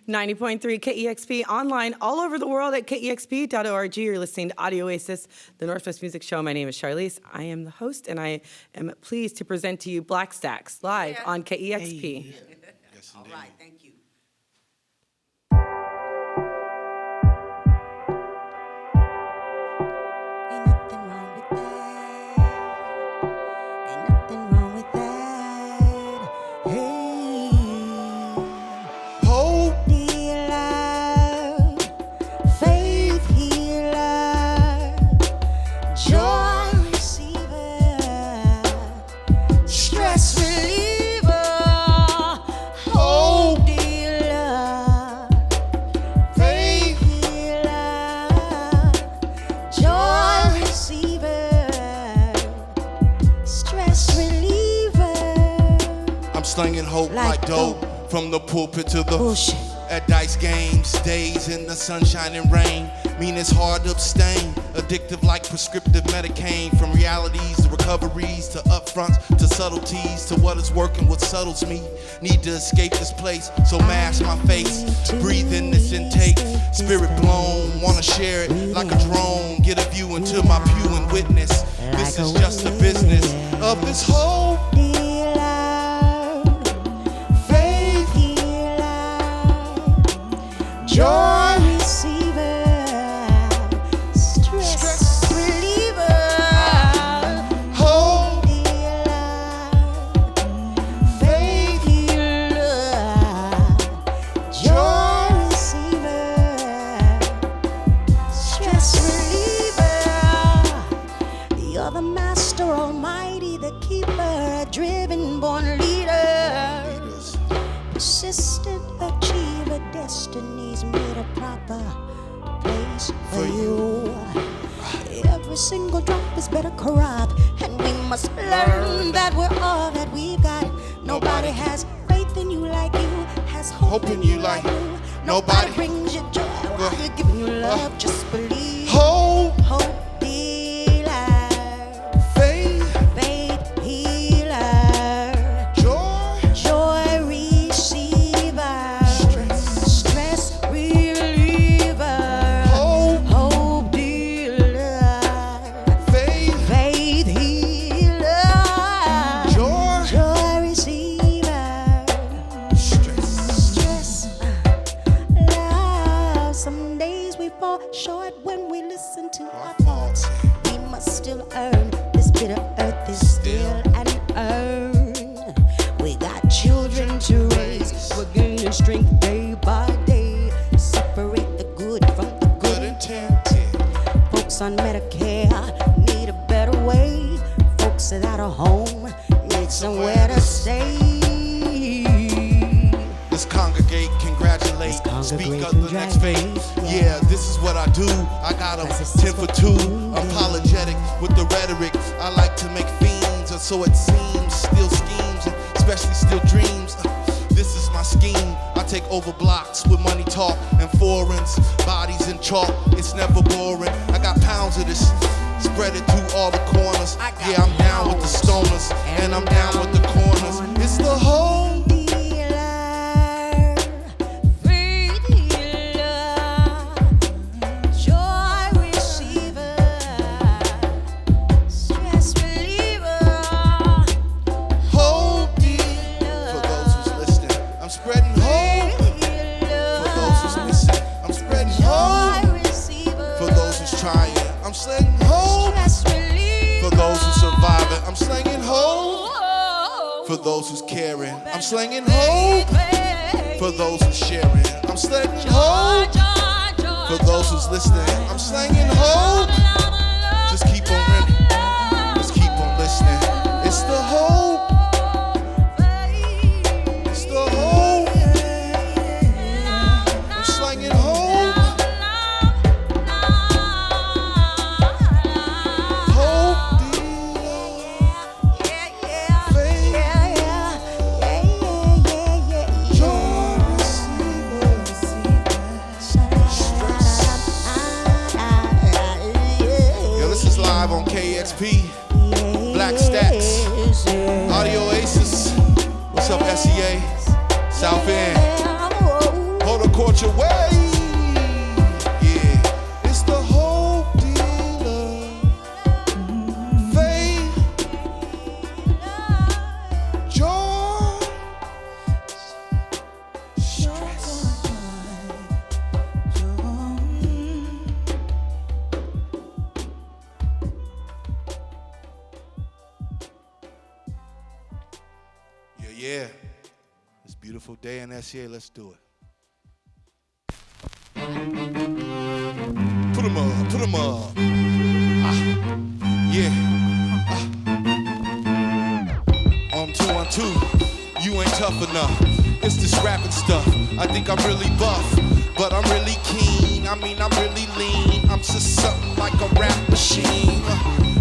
90.3 KEXP, online all over the world at KEXP.org. You're listening to Audio Oasis, the Northwest Music Show. My name is Sharlese. I am the host, and I am pleased to present to you Black Stax live on KEXP. Hey. Yes, all right, thank you. Slinging hope like dope from the pulpit to the bullshit. At dice games, days in the sunshine and rain. Mean it's hard to abstain. Addictive like prescriptive Medicaid. From realities to recoveries to upfronts to subtleties to what is working, what settles me. Need to escape this place, so mask my face. Breathe in this intake. Spirit blown, wanna share it like a drone. Get a view into my pew and witness. This is just the business of this whole. Joy receiver, stress reliever, hope healer, faith healer, joy receiver, stress reliever. You're the master almighty, the keeper, driven born leader, persistent achiever, destiny's made a proper place for you. Every single drop is better corrupt, and we must learn that we're all that we've got. Nobody has faith in you like you, has hope in you like you. Nobody brings you joy while they're giving you love. Just believe. Hope, healer, faith healer, joy receiver, stress reliever, hope dealer, faith healer, joy receiver, stress love. Some days we fall short when we listen to our thoughts. We must still earn. This bitter earth is still an urn. We got children to raise. We're gaining strength day by day. Separate the good from the good intended. Folks on Medicare need a better way. Folks that are home need somewhere to stay. let's congregate, congratulate, speak of the next phase. Yeah, this is what I do. I got a 10 for 2, apologetic with the rhetoric. I like to make fiends, or so it seems. Still schemes, especially still dreams. This is my scheme. I take over blocks with money talk and foreigns, bodies in chalk. It's never boring. I got pounds of this, spread it through all the corners. Yeah, I'm down with the stoners, and I'm down with the corners. It's the whole slinging hope for those who survive it. I'm slinging hope for those who's caring. I'm slinging hope for those who's sharing. I'm slinging hope for those who's listening. I'm slinging hope. Just keep on running. Just keep on listening. It's the hope. It's the hope. I'm slinging hope. On KEXP, Black Stax, Audio Oasis. What's up, SEA? South End. Hold the court. put your way. Yeah, it's the hope dealer. Faith, joy, stress. Yeah. It's a beautiful day in SCA. Let's do it. Put 'em up, put 'em up. Yeah. On 2 you ain't tough enough. It's this rapping stuff. I think I'm really buff, but I'm really keen. I mean, I'm really lean. I'm just something like a rap machine.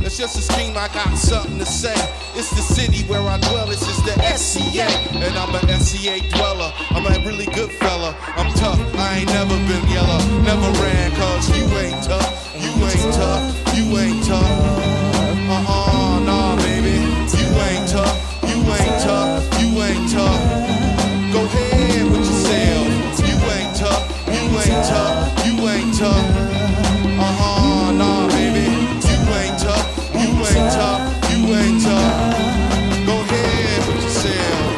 It's just a scheme, I got something to say. It's the city where I dwell, it's just the SCA. And I'm an SCA dweller, I'm a really good fella. I'm tough, I ain't never been yellow. Never ran, cause you ain't tough. You ain't tough, you ain't tough. Nah, baby. You ain't tough, you ain't tough, you ain't tough. Go ahead with yourself. You ain't tough, you ain't tough, you ain't tough. Nah, baby. You ain't tough, you ain't tough, you ain't tough. Go ahead with yourself.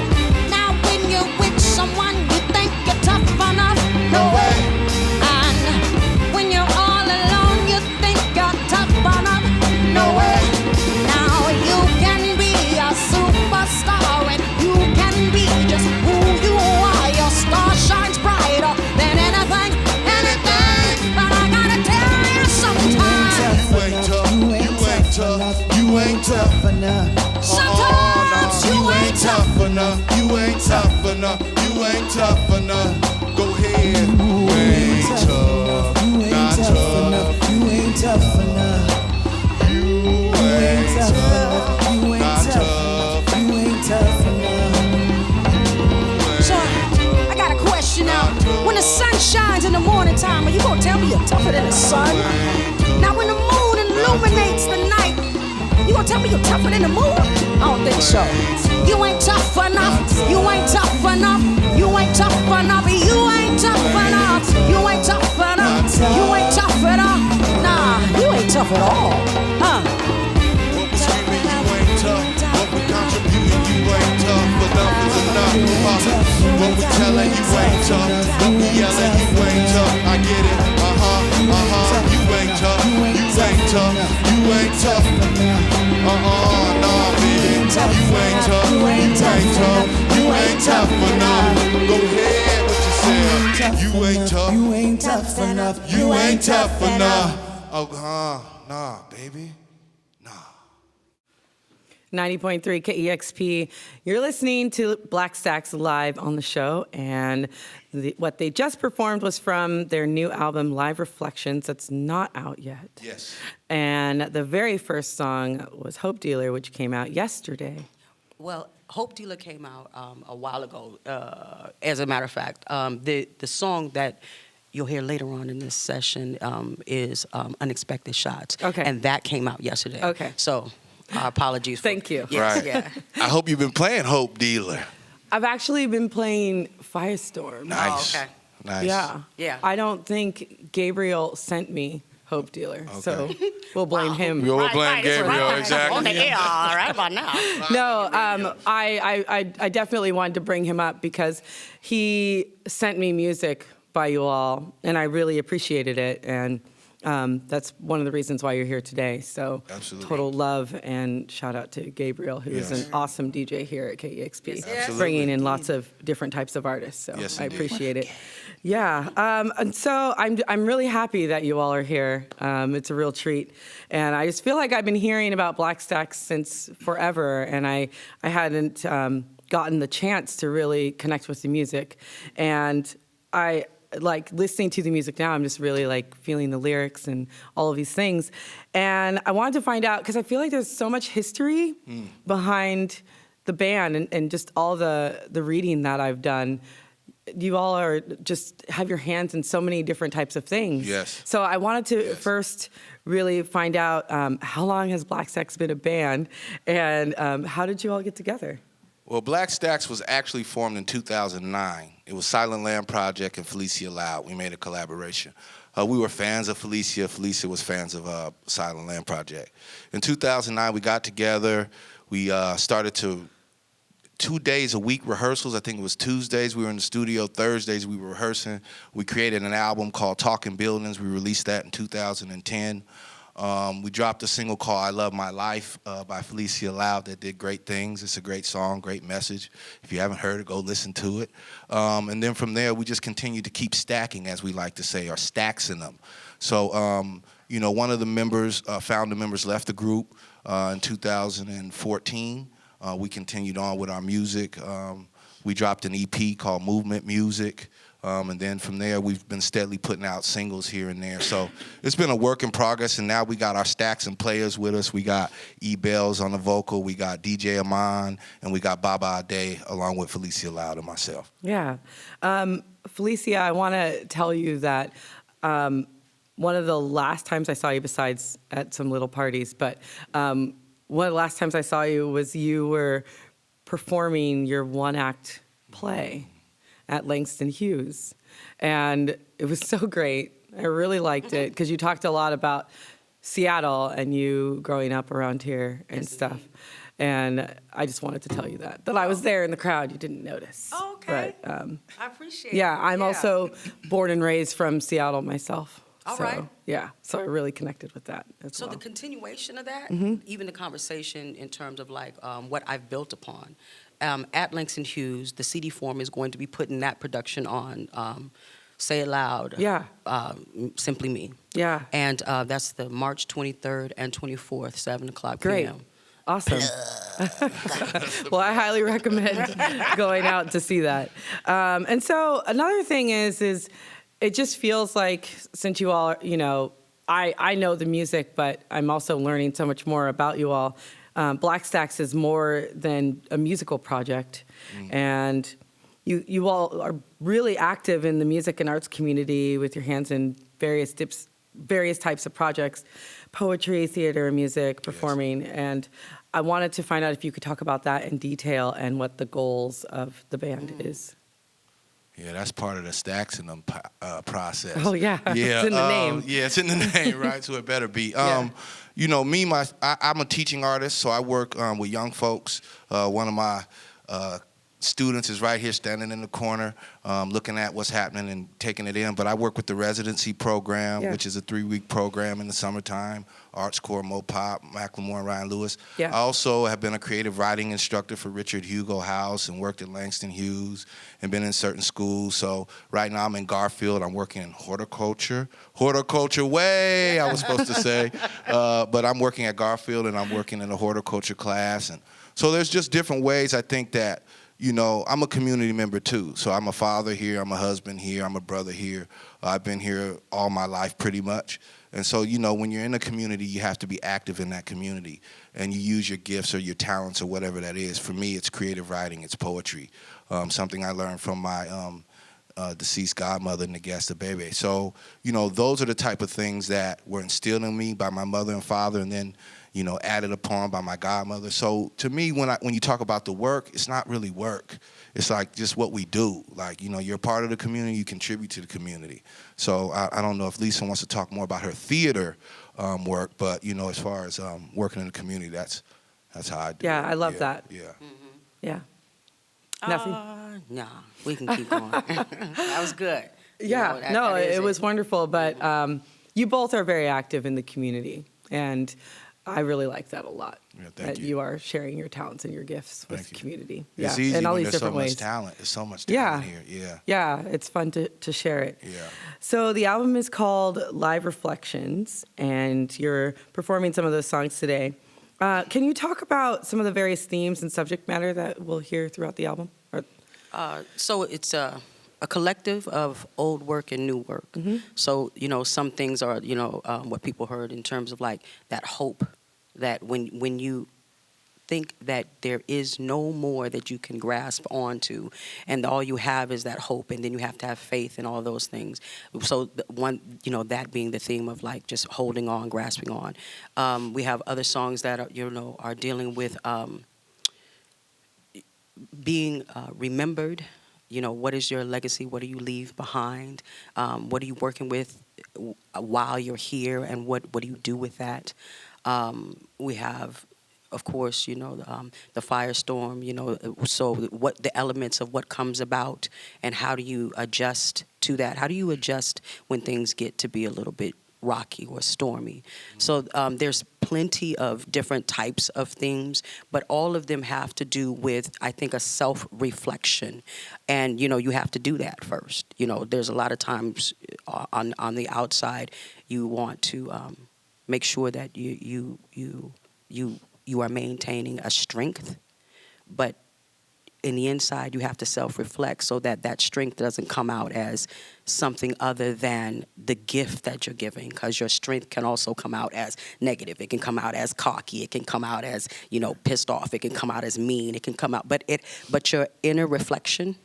Now when you're with someone you think you're tough enough, No way. and when you're all alone you think you're tough enough, No way. Now you can be a superstar and you can be just who you are. Your star shines brighter than anything. But I gotta tell you sometimes. You ain't tough, you ain't tough, you ain't tough enough. Sometimes No, you ain't tough enough, you ain't tough enough, you ain't tough enough. Go ahead, you ain't tough, not tough. You ain't tough enough. You ain't tough, You ain't not tough tough. enough. You ain't tough enough. So, I got a question now. When the sun shines in the morning time, are you gonna tell me you're tougher than the sun? Now when the moon illuminates the night, you gonna tell me you're tougher than the moon? I don't think so. You ain't tough enough. You ain't tough enough. You ain't tough enough. You ain't tough enough. You ain't tough enough. You ain't tough enough. Nah, you ain't tough at all. Huh? What we screaming, you ain't tough. What we contributing, you ain't tough. Enough is enough. What we telling, you ain't tough. What we yelling, you ain't tough. I get it. You ain't tough. You ain't tough. You ain't tough. Nah, baby. You ain't tough. You ain't tough. You ain't tough enough. Go ahead with yourself. You ain't tough. You ain't tough enough. You ain't tough enough. Nah, baby. 90.3 KEXP. You're listening to Black Stax live on the show, and what they just performed was from their new album, Live Reflections, that's not out yet. Yes. And the very first song was Hope Dealer, which came out yesterday. Well, Hope Dealer came out a while ago. As a matter of fact, the song that you'll hear later on in this session is Unexpected Shots. Okay. And that came out yesterday. Okay. So, our apologies. Thank you. Yes, Right. yeah. I hope you've been playing Hope Dealer. I've actually been playing Firestorm. Nice. Oh, okay. Nice. Yeah. Yeah. I don't think Gabriel sent me Hope Dealer, so we'll blame him. We'll blame Gabriel, exactly. On the air, all right about now. No, I definitely wanted to bring him up because he sent me music by you all, and I really appreciated it, and that's one of the reasons why you're here today. So Absolutely. total love and shout out to Gabriel, who is an awesome DJ here at KEXP, Absolutely. bringing in lots of different types of artists. So Yes, I indeed. appreciate it. Yeah, and so I'm really happy that you all are here. It's a real treat, and I just feel like I've been hearing about Black Stax since forever, and I hadn't gotten the chance to really connect with the music, and I like listening to the music now. I'm just really like feeling the lyrics and all of these things, and I wanted to find out because I feel like there's so much history behind the band and just all the reading that I've done. You all are just have your hands in so many different types of things. Yes. So I wanted to first really find out how long has Black Stax been a band, and how did you all get together? Well, Black Stax was actually formed in 2009. It was Silent Land Project and Felicia Loud. We made a collaboration. We were fans of Felicia. Felicia was fans of Silent Land Project. In 2009, we got together. We started to 2 days a week rehearsals. I think it was Tuesdays we were in the studio. Thursdays we were rehearsing. We created an album called Talking Buildings. We released that in 2010. We dropped a single called I Love My Life by Felicia Loud that did great things. It's a great song, great message. If you haven't heard it, go listen to it. And then from there, we just continued to keep stacking, as we like to say, or staxing them. So, one of the members, founder members, left the group in 2014. We continued on with our music. We dropped an EP called Movement Music. And then from there, we've been steadily putting out singles here and there. So it's been a work in progress, and now we got our stacks and players with us. We got E-Bells on the vocal, we got DJ Amon, and we got Baba Ade, along with Felicia Loud and myself. Yeah. Felicia, I want to tell you that one of the last times I saw you, besides at some little parties, but one of the last times I saw you was you were performing your one-act play at Langston Hughes. And it was so great. I really liked it because you talked a lot about Seattle and you growing up around here and stuff. And I just wanted to tell you that I was there in the crowd. You didn't notice. Oh, okay. But, I appreciate it. yeah, I'm also born and raised from Seattle myself. All so, right. Yeah, so I really connected with that as well. So the continuation of that, Mm-hmm. even the conversation in terms of like what I've built upon, at Langston Hughes, the CD form is going to be putting that production on. Say It Loud. Yeah. Simply Me. Yeah. And that's the March 23rd and 24th, 7 o'clock Great. p.m. Awesome. Well, I highly recommend going out to see that. And so another thing is it just feels like, since you all, I know the music, but I'm also learning so much more about you all. Black Stax is more than a musical project, and you all are really active in the music and arts community with your hands in various types of projects, poetry, theater, music, performing, and I wanted to find out if you could talk about that in detail and what the goals of the band is. Yeah, that's part of the Staxing process. Oh, yeah. Yeah, It's in the name. Yeah, it's in the name, right? So it better be. Yeah. I'm a teaching artist, so I work with young folks. One of my students is right here standing in the corner looking at what's happening and taking it in. But I work with the residency program, which is a 3-week program in the summertime, Arts Corps, Mopop, Macklemore, and Ryan Lewis. Yeah. I also have been a creative writing instructor for Richard Hugo House and worked at Langston Hughes and been in certain schools. So right now I'm in Garfield. I'm working in horticulture. Horticulture way, I was supposed to say. But I'm working at Garfield and I'm working in a horticulture class. And so there's just different ways I think that, I'm a community member too. So I'm a father here, I'm a husband here, I'm a brother here. I've been here all my life pretty much. And so, when you're in a community, you have to be active in that community. And you use your gifts or your talents or whatever that is. For me, it's creative writing, it's poetry. Something I learned from my deceased godmother, Nagasta Bebe. So, those are the type of things that were instilled in me by my mother and father, and then added upon by my godmother. So to me, when you talk about the work, it's not really work. It's like just what we do. Like, you're part of the community, you contribute to the community. So I don't know if Lisa wants to talk more about her theater work, but, as far as working in the community, that's how I do it. Yeah, I love that. Yeah. Yeah. Nothing? No, we can keep going. That was good. Yeah, it was wonderful, but you both are very active in the community, and I really like that a lot. Yeah, thank that you. you are sharing your talents and your gifts with Thank the you. community. It's yeah, easy in all when these there's so different ways. much talent. There's so much talent here. Yeah. Yeah, it's fun to share it. Yeah. So the album is called Live Reflections, and you're performing some of those songs today. Can you talk about some of the various themes and subject matter that we'll hear throughout the album? So it's a collective of old work and new work. Mm-hmm. So, some things are, what people heard in terms of like that hope that when you think that there is no more that you can grasp onto and all you have is that hope, and then you have to have faith and all those things. So that being the theme of like just holding on, grasping on. We have other songs that are, are dealing with being remembered. You know, what is your legacy? What do you leave behind? What are you working with while you're here, and what do you do with that? We have, of course, you know, the firestorm, you know, so what the elements of what comes about, and how do you adjust to that? How do you adjust when things get to be a little bit rocky or stormy? So there's plenty of different types of themes, but all of them have to do with, I think, a self-reflection. And, you know, you have to do that first. You know, there's a lot of times on the outside, you want to make sure that you are maintaining a strength, but in the inside, you have to self-reflect so that that strength doesn't come out as something other than the gift that you're giving, because your strength can also come out as negative. It can come out as cocky. It can come out as, you know, pissed off. It can come out as mean. It can come out, but your inner reflection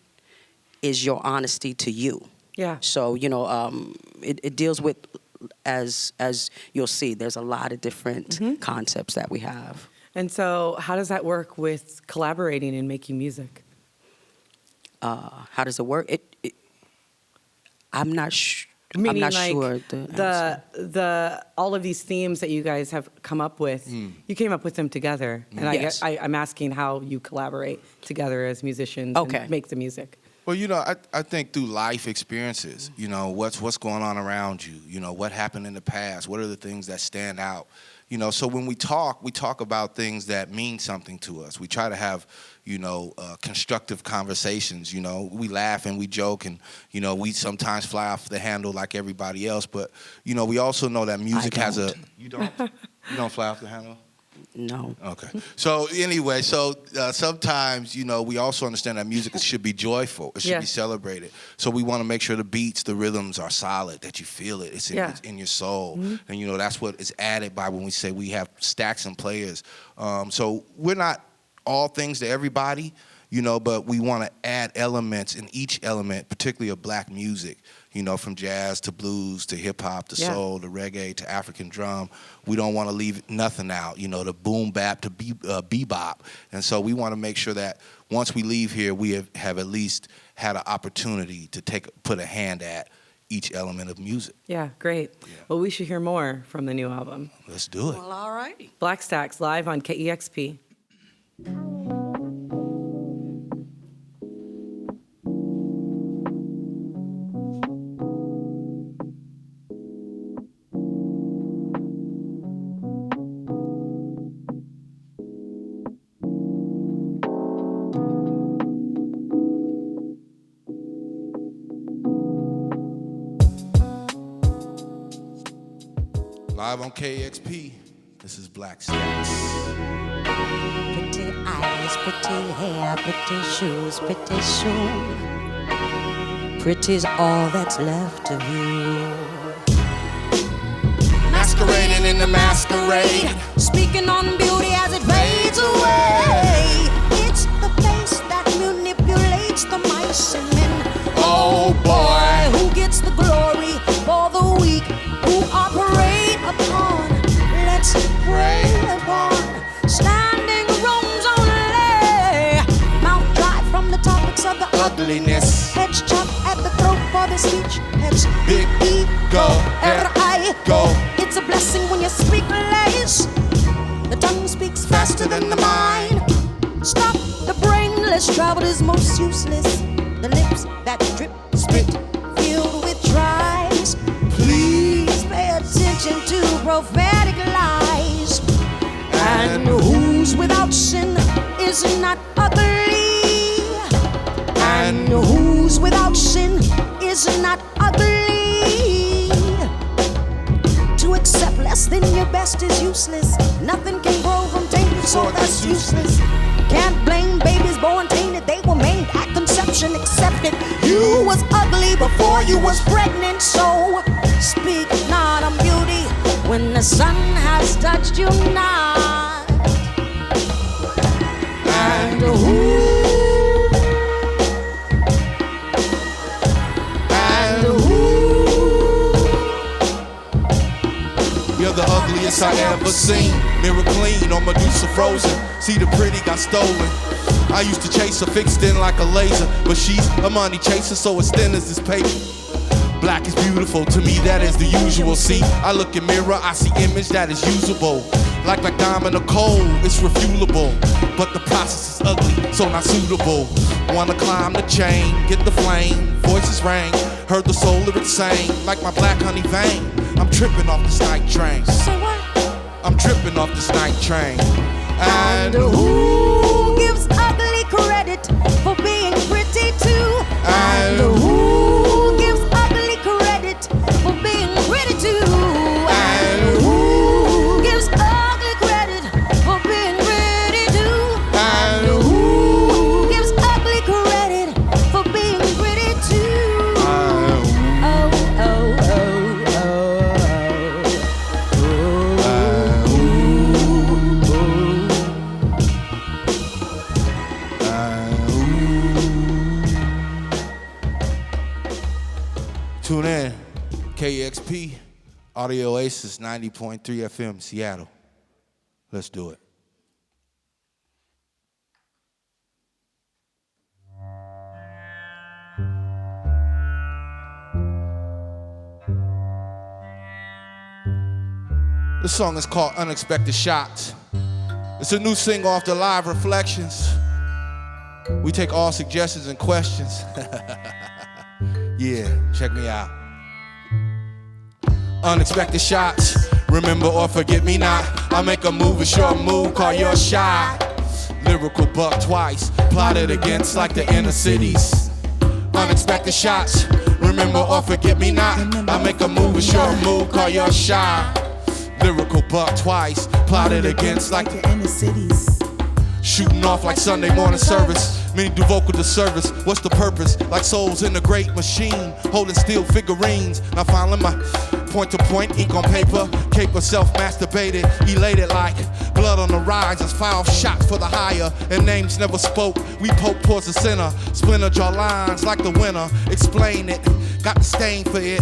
is your honesty to you. Yeah. So, you know, it deals with, as you'll see, there's a lot of different concepts that we have. And so how does that work with collaborating and making music? How does it work? I'm not sure. Meaning, I'm not like, sure the all of these themes that you guys have come up with, you came up with them together. And Yes. I'm asking how you collaborate together as musicians Okay. and make the music. Well, you know, I think through life experiences, you know, what's going on around you, you know, what happened in the past, what are the things that stand out, you know. So when we talk about things that mean something to us. We try to have, you know, constructive conversations. You know, we laugh and we joke, and, you know, we sometimes fly off the handle like everybody else. But, you know, we also know that music has a. You don't. You don't fly off the handle? No. Okay. So anyway, sometimes, you know, we also understand that music should be joyful. It should be celebrated. So we want to make sure the beats, the rhythms are solid, that you feel it. It's in your soul. And, you know, that's what is added by when we say we have stacks and players. So we're not all things to everybody, you know, but we want to add elements in each element, particularly of black music. You know, from jazz to blues to hip-hop to soul to reggae to African drum. We don't want to leave nothing out, you know, the boom bap to bebop. And so we want to make sure that once we leave here, we have at least had an opportunity to put a hand at each element of music. Yeah, great. Yeah. Well, we should hear more from the new album. Let's do it. Well, all righty. Black Stax, live on KEXP. Live on KEXP, this is Black Stax. Pretty eyes, pretty hair, pretty shoes, pretty soon. Pretty's all that's left of you. Masquerading in the masquerade. Speaking on beauty as it fades away. It's the face that manipulates the mice and men. Oh boy, who gets the glory for the weak who operate upon? Let's pray upon standing rooms only. Mouth dry from the topics of the ugliness. Heads chopped at the throat for the speech. Heads Big ego, R-I-Go. It's a blessing when you speak less. The tongue speaks faster than the mind. Stop, the brainless travel is most useless. The lips that drip, spit, filled with tries. Please pay attention to prophetic lies. And who's without sin is not ugly. And who's without sin is not ugly. To accept less than your best is useless. Nothing can grow from tainted, so that's useless. Can't blame babies born tainted. They were made at conception, accepted. You was ugly before you was pregnant, so speak not on beauty when the sun has touched you not. And who? You're the ugliest I ever seen. Mirror clean or Medusa frozen. See the pretty got stolen. I used to chase her fixed in like a laser, but she's a money chaser, so as thin as this paper. Black is beautiful, to me that is the usual. See, I look in mirror, I see image that is usable. Like diamond or coal, it's refuelable. But the process is ugly, so not suitable. Wanna climb the chain, get the flame, voices rang. Heard the soul lyrics sing, like my black honey vein. I'm tripping off this night train. Say what? I'm tripping off this night train. And who gives ugly credit for being pretty too? And who gives ugly credit for being pretty too? And who gives ugly credit for being pretty too? And who gives ugly credit for being pretty too? Oh, oh, oh, Tune in, KEXP, Audio Oasis 90.3 FM, Seattle. Let's do it. This song is called Unexpected Shots. It's a new single off the Live Reflections. We take all suggestions and questions. Yeah, check me out. Unexpected shots, remember or forget me not. I make a move, a short move, call your shot. Lyrical buck twice, plotted against like the inner cities. Unexpected shots, remember or forget me not. I make a move, a short move, call your shot. Lyrical buck twice, plotted against like the inner cities. Shooting off like Sunday morning service. Many do vocal to service. What's the purpose? Like souls in a great machine, holding steel figurines. Now filing my point to point, ink on paper. Caper self-masturbated, elated like blood on the rise. As 5 shots for the higher, and names never spoke. We poke towards the center. Splinter jaw lines like the winner. Explain it, got the stain for it.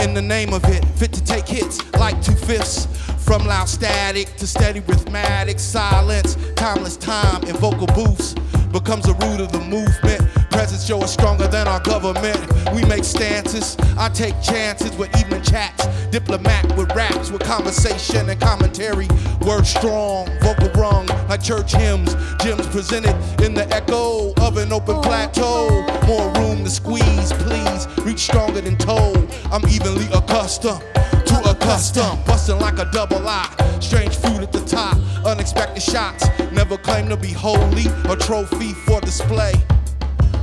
In the name of it, fit to take hits like 2/5. From loud static to steady rhythmatic silence. Timeless time in vocal booths becomes the root of the movement. Presence show is stronger than our government. We make stances, I take chances with evening chats. Diplomat with raps, with conversation and commentary. Word strong, vocal rung like church hymns. Gems presented in the echo of an open plateau. More room to squeeze, please. Reach stronger than told. I'm evenly accustomed to a custom, busting like a double I. Strange fruit at the top, unexpected shots. Never claim to be holy, a trophy for display.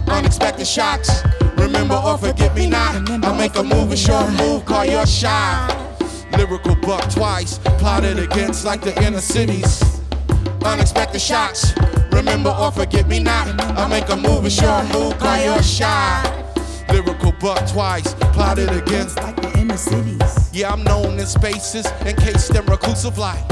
Unexpected shots, remember or forget me not. I make a move, a short move, call your shot. Lyrical buck twice, plotted against like the inner cities. Unexpected shots, remember or forget me not. I make a move, a short move, call your shot. Lyrical buck twice, plotted against like the inner cities. Yeah, I'm known in spaces, encased in reclusive light.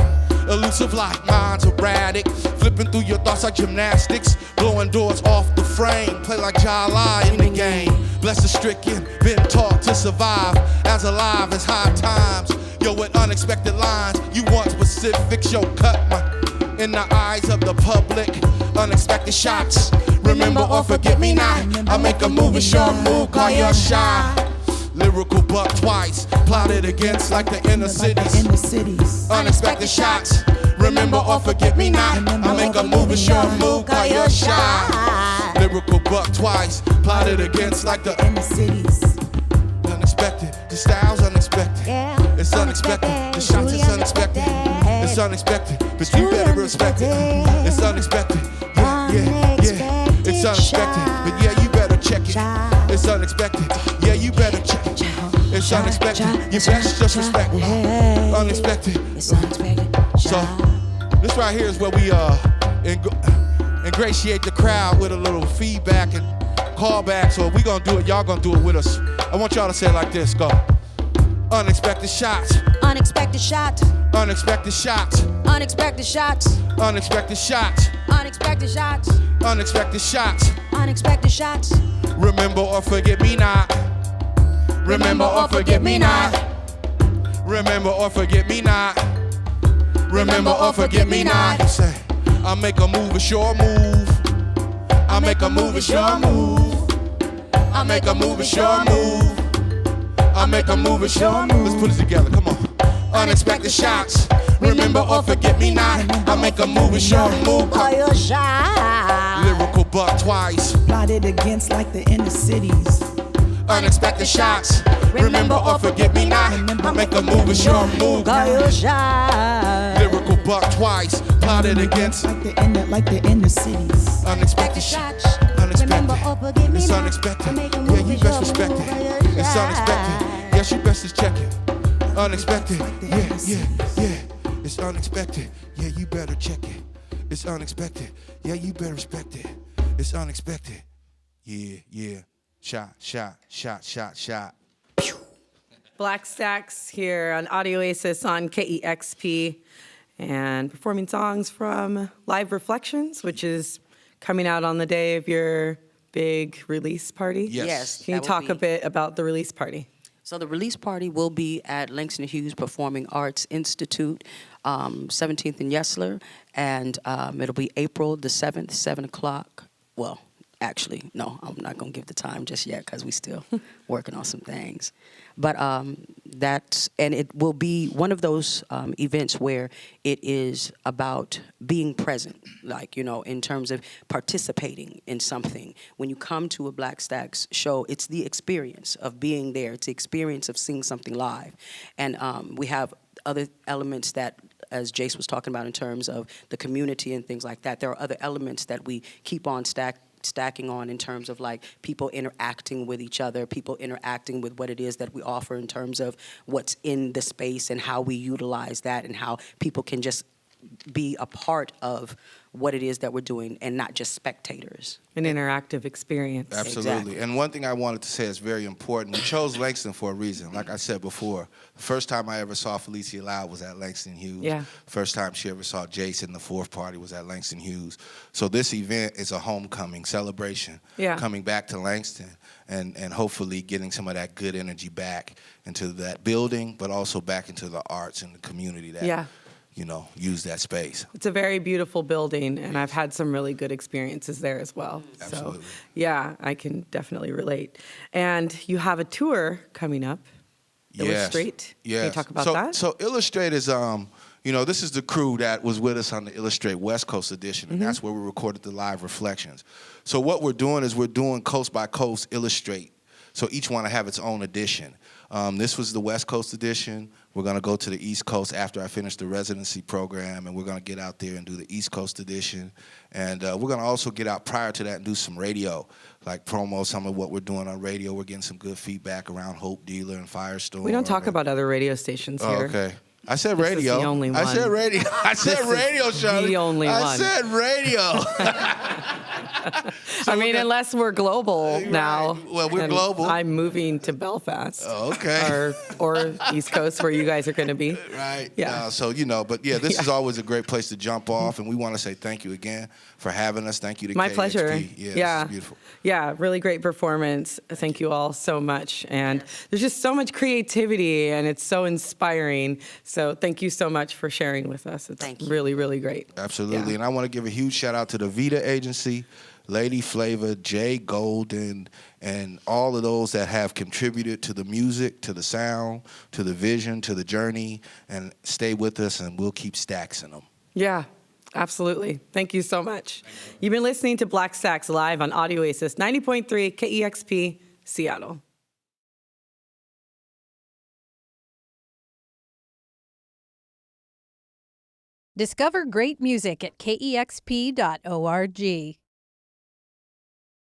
Elusive like minds erratic, flipping through your thoughts like gymnastics, blowing doors off the frame, play like Alaia in the game. Blessed stricken, been taught to survive, as alive as high times. Yo, with unexpected lines, you want specifics, yo, cut my in the eyes of the public. Unexpected shots, remember or forget me not. I make a move, a short move, call your shot. Lyrical buck twice, plotted against like the inner cities. Unexpected shots, remember or forget me not. I make a move, a short move, call your shot. Lyrical buck twice, plotted against like the inner cities. Unexpected, the style's unexpected. It's unexpected, the shots is unexpected. It's unexpected, but you better respect it. It's unexpected, yeah, yeah, yeah. It's unexpected, but yeah, you better check it. It's unexpected, yeah, you better check it. It's unexpected, you best just respect it. Unexpected. It's unexpected. So, this right here is where we ingratiate the crowd with a little feedback and callback. So if we gonna do it, y'all gonna do it with us. I want y'all to say it like this, go. Unexpected shots. Unexpected shots. Unexpected shots. Unexpected shots. Unexpected shots. Unexpected shots. Unexpected shots. Unexpected shots. Remember or forget me not. Remember or forget me not. Remember or forget me not. Remember or forget me not. Say, I make a move, a short move. I make a move, it's your move. I make a move, it's your move. I make a move, it's your move. Let's put it together, come on. Unexpected shots. Remember or forget me not. I make a move, it's your move. Call your shot. Lyrical buck twice. Plotted against like the inner cities. Unexpected shots. Remember or forget me not. I make a move, it's your move. Call your shot. Lyrical buck twice. Plotted against Like the inner cities. unexpected shots. Unexpected. It's unexpected. Yeah, you best respect it. It's unexpected. Yes, you best to check it. Unexpected. Yeah. It's unexpected. Yeah, you better check it. It's unexpected. Yeah, you better respect it. It's unexpected. Yeah. Shot. Black Stax here on Audio Oasis on KEXP and performing songs from Live Reflections, which is coming out on the day of your big release party. Yes. Can you that will talk be- a bit about the release party? So the release party will be at Langston Hughes Performing Arts Institute, 17th and Yesler, and it'll be April the 7th, 7 o'clock. Well, actually, no, I'm not going to give the time just yet because we're still working on some things. But it will be one of those events where it is about being present, like, in terms of participating in something. When you come to a Black Stax show, it's the experience of being there. It's the experience of seeing something live. And we have other elements that, as Jace was talking about in terms of the community and things like that, there are other elements that we keep on stacking on in terms of like people interacting with each other, people interacting with what it is that we offer in terms of what's in the space and how we utilize that and how people can just be a part of what it is that we're doing and not just spectators. An interactive experience. Absolutely. Exactly. And one thing I wanted to say is very important. We chose Langston for a reason. Like I said before, the first time I ever saw Felicia Alaia was at Langston Hughes. Yeah. First time she ever saw Jason, the fourth party, was at Langston Hughes. So this event is a homecoming celebration. Yeah. Coming back to Langston and hopefully getting some of that good energy back into that building, but also back into the arts and the community that use that space. It's a very beautiful building, and I've had some really good experiences there as well. Absolutely. So, yeah, I can definitely relate. And you have a tour coming up, Illustrate. Yes. Can you talk about that? So Illustrate is, this is the crew that was with us on the Illustrate West Coast edition, and that's where we recorded the Live Reflections. So what we're doing is we're doing coast by coast Illustrate. So each one will have its own edition. This was the West Coast edition. We're going to go to the East Coast after I finish the residency program, and we're going to get out there and do the East Coast edition. And we're going to also get out prior to that and do some radio, like promo some of what we're doing on radio. We're getting some good feedback around Hope Dealer and Firestorm. We don't talk about other radio stations here. Okay. I said This radio. is the only I one. said radio. I said This is radio, Sharlese. the only I one. said radio. I mean, unless we're global Right. now. Well, we're and global. I'm moving to Belfast. Oh, okay. Or East Coast, where you guys are going to be. Right. Yeah. This is always a great place to jump off, and we want to say thank you again for having us. Thank you to My KEXP. pleasure. Yeah. This is beautiful. Yeah, really great performance. Thank you all so much. And there's just so much creativity, and it's so inspiring. So thank you so much for sharing with us. It's Thank you. really, really great. Absolutely. Yeah. And I want to give a huge shout out to the Vita Agency, Lady Flavor, Jay Golden, and all of those that have contributed to the music, to the sound, to the vision, to the journey, and stay with us, and we'll keep staxing them. Yeah, absolutely. Thank you so much. You've been listening to Black Stax live on Audio Oasis 90.3 KEXP, Seattle. Discover great music at KEXP.org.